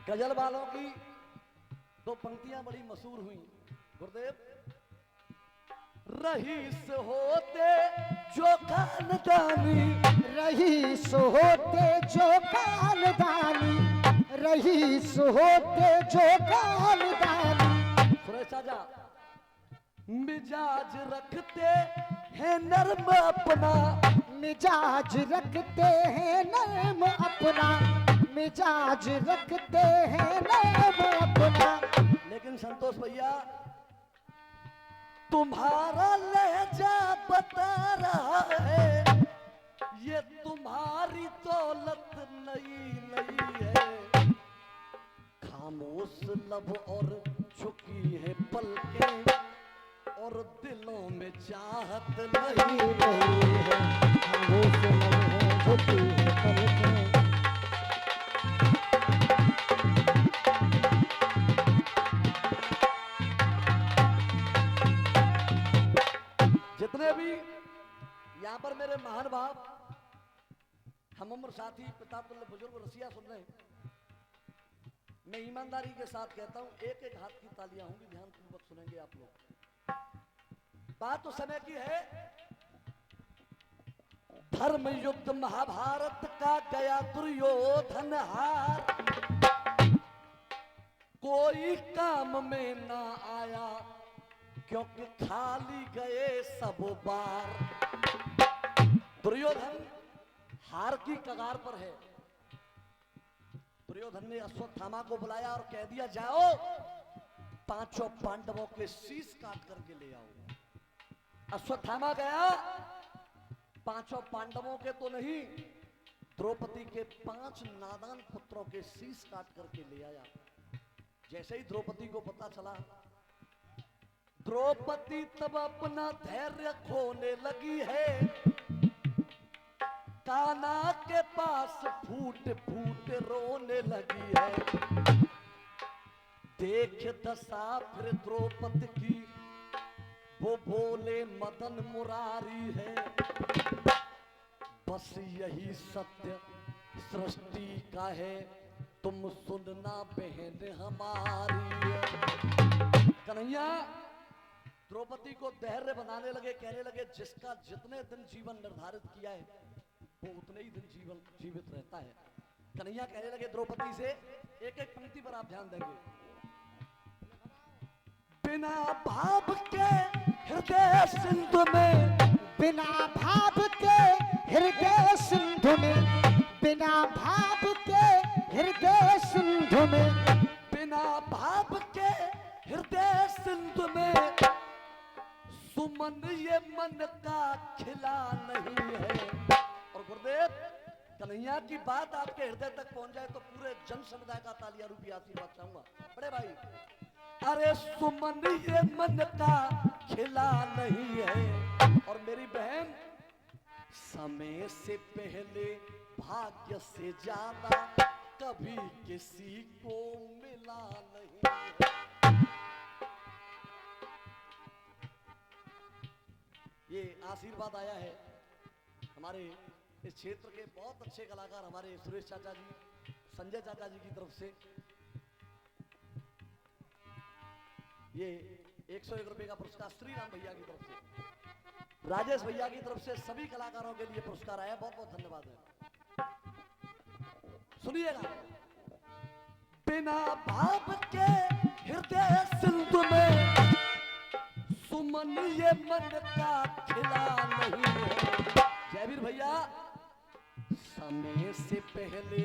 गजल वालों की दो पंक्तियां बड़ी मशहूर हुई। गुरुदेव, रईस होते जो खानदानी, रईस होते जो खानदानी, रईस होते जो खानदानी। सुरेश चाचा, मिजाज रखते हैं नर्म अपना, मिजाज रखते हैं नर्म अपना, मिजाज रखते हैं नर्म अपना। लेकिन संतोष भैया, तुम्हारा लहजा बता रहा है ये तुम्हारी दौलत नई नई है। खामोश लब और झुकी है पलकें और दिलों में चाहत नहीं नहीं है, खामोश लब है झुकी है पलकें। जितने भी यहाँ पर मेरे महान भाव हम उम्र साथी पिता तुल्य बुजुर्ग रसिया सुन रहे हैं, मैं ईमानदारी के साथ कहता हूँ एक एक हाथ की तालियां होंगी, ध्यान पूर्वक सुनेंगे आप लोग। बात तो समय की है, धर्म युद्ध महाभारत का गया दुर्योधन हार, कोई काम में ना आया क्योंकि खाली गए सब बार। दुर्योधन हार की कगार पर है। दुर्योधन ने अश्वत्थामा को बुलाया और कह दिया, जाओ पांचों पांडवों के शीश काट करके ले आओ। अश्वत्थामा गया, पांचों पांडवों के तो नहीं, द्रौपदी के 5 नादान पुत्रों के शीश काट करके ले आया। जैसे ही द्रौपदी को पता चला, द्रौपदी तब अपना धैर्य खोने लगी है। कान्हा के पास फूट फूट रोने लगी है। देख दशा फिर द्रौपदी की, वो बोले मदन मुरारी है। बस यही सत्य सृष्टि का है, तुम सुनना बहन हमारी। कन्हैया द्रौपदी को धैर्य बनाने लगे, कहने लगे जिसका जितने दिन जीवन निर्धारित किया है वो उतने ही दिन जीवन जीवित रहता है। कन्हैया कहने लगे द्रौपदी से, एक एक पंक्ति पर आप ध्यान देंगे। बिना भाव के हृदय सिंधु में, बिना भाव के हृदय सिंधु में, बिना भाव के हृदय सिंधु में, बिना भाव के हृदय सिंधु में, सुमन ये मन का खिला नहीं है। और गुरुदेव, कन्हैया की बात आपके हृदय तक पहुंच जाए तो पूरे जन समुदाय का तालियां रूपी आशीर्वाद चाहूंगा। बड़े भाई, अरे सुमन ये मन का खिला नहीं है। और मेरी बहन, समय से पहले भाग्य से ज्यादा कभी किसी को मिला नहीं। ये आशीर्वाद आया है हमारे इस क्षेत्र के बहुत अच्छे कलाकार हमारे सुरेश चाचा जी, संजय चाचा जी की तरफ से। ये 101 रुपए का पुरस्कार श्री राम भैया की तरफ से, राजेश भैया की तरफ से सभी कलाकारों के लिए पुरस्कार आया, बहुत बहुत धन्यवाद है। सुनिएगा, बिना भाव के हृदय सिंधु में, सुमन ये मन का खिला नहीं है। जयवीर भैया, समय से पहले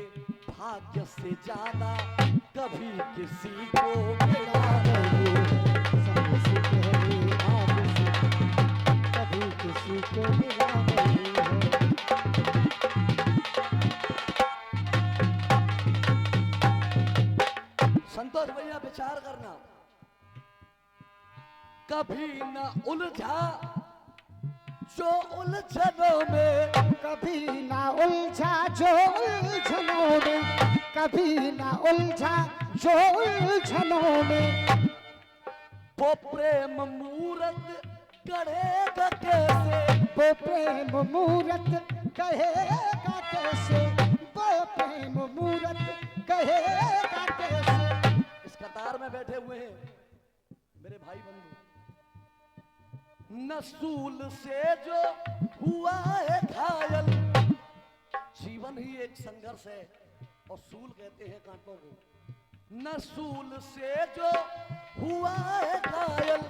भाग्य से ज्यादा कभी किसी को मिला नहीं है। समय से पहले भाग्य से कभी किसी को मिला नहीं है। संतोष भैया, विचार करना, कभी न उलझा जो उलझनों में, कभी ना उलझा जो उलझनों में, कभी ना उलझा जो उलझनों में। वो प्रेम मूरत गढ़ेगा कैसे, वो प्रेम मूरत कहेगा कैसे, वो प्रेम मूरत कहेगा कैसे। भाई बंधु, नसूल से जो हुआ है घायल, जीवन ही एक संघर्ष है और सूल कहते हैं कांटों को। नसूल से जो हुआ है घायल,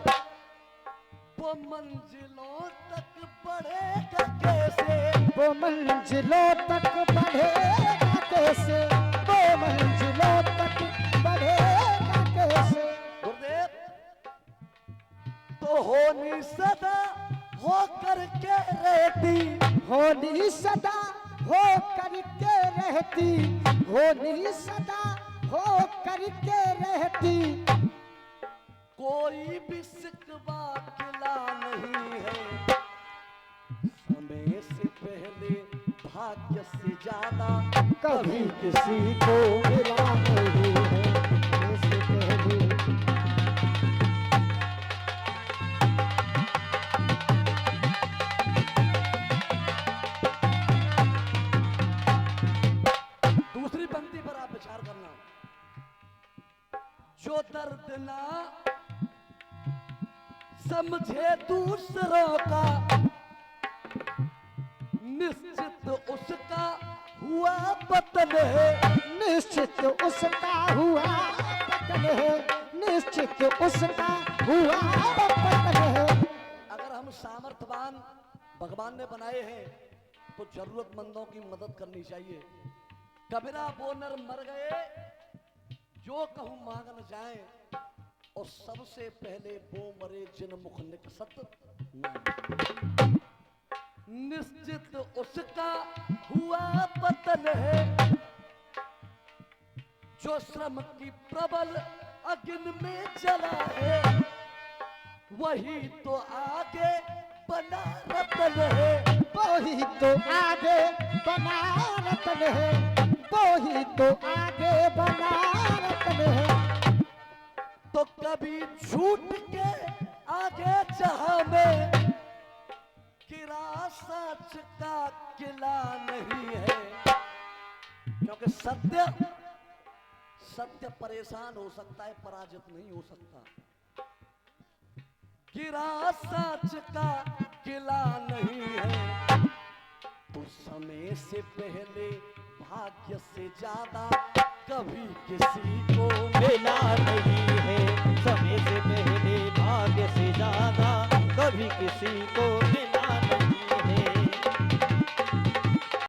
वो मंजिलों तक बढ़ेगा कैसे, वो मंजिलों तक बढ़ेगा कैसे, वो मंजिलों तक बढ़ेगा कैसे। गुरुदेव तो होनी सदा हो करके रहती, होनी सदा हो करके रहती, होनी सदा हो करके रहती। कोई भी शिकवा गिला नहीं है, समय से पहले भाग्य से ज्यादा कभी किसी को मिला नहीं है इससे पहले। दूसरी पंक्ति पर आप विचार करना, जो दर्द ना समझे दूसरों का, निश्चित उसका हुआ पतन है, निश्चित उसका हुआ पतन है, निश्चित उसका हुआ पतन है। अगर हम सामर्थ्यवान भगवान ने बनाए हैं तो जरूरतमंदों की मदद करनी चाहिए। कबीरा बोनर मर गए, जो कहूं मांग न जाए, और सबसे पहले वो मरे जिन मुख निकसत नाम। निश्चित उसका हुआ पतन है, जो श्रम की प्रबल अग्नि में जला है, वही तो आगे बना रतन है, वही तो आगे बना रतन है, वही तो आगे बना रतन है। तो कभी झूठ के आगे जहां में गिरा सच का किला नहीं है, क्योंकि सत्य परेशान हो सकता है, पराजित नहीं हो सकता। गिरा सच का किला नहीं है, तो समय से पहले भाग्य से ज्यादा कभी किसी को मिला नहीं है, समय से पहले भाग्य से ज्यादा कभी किसी को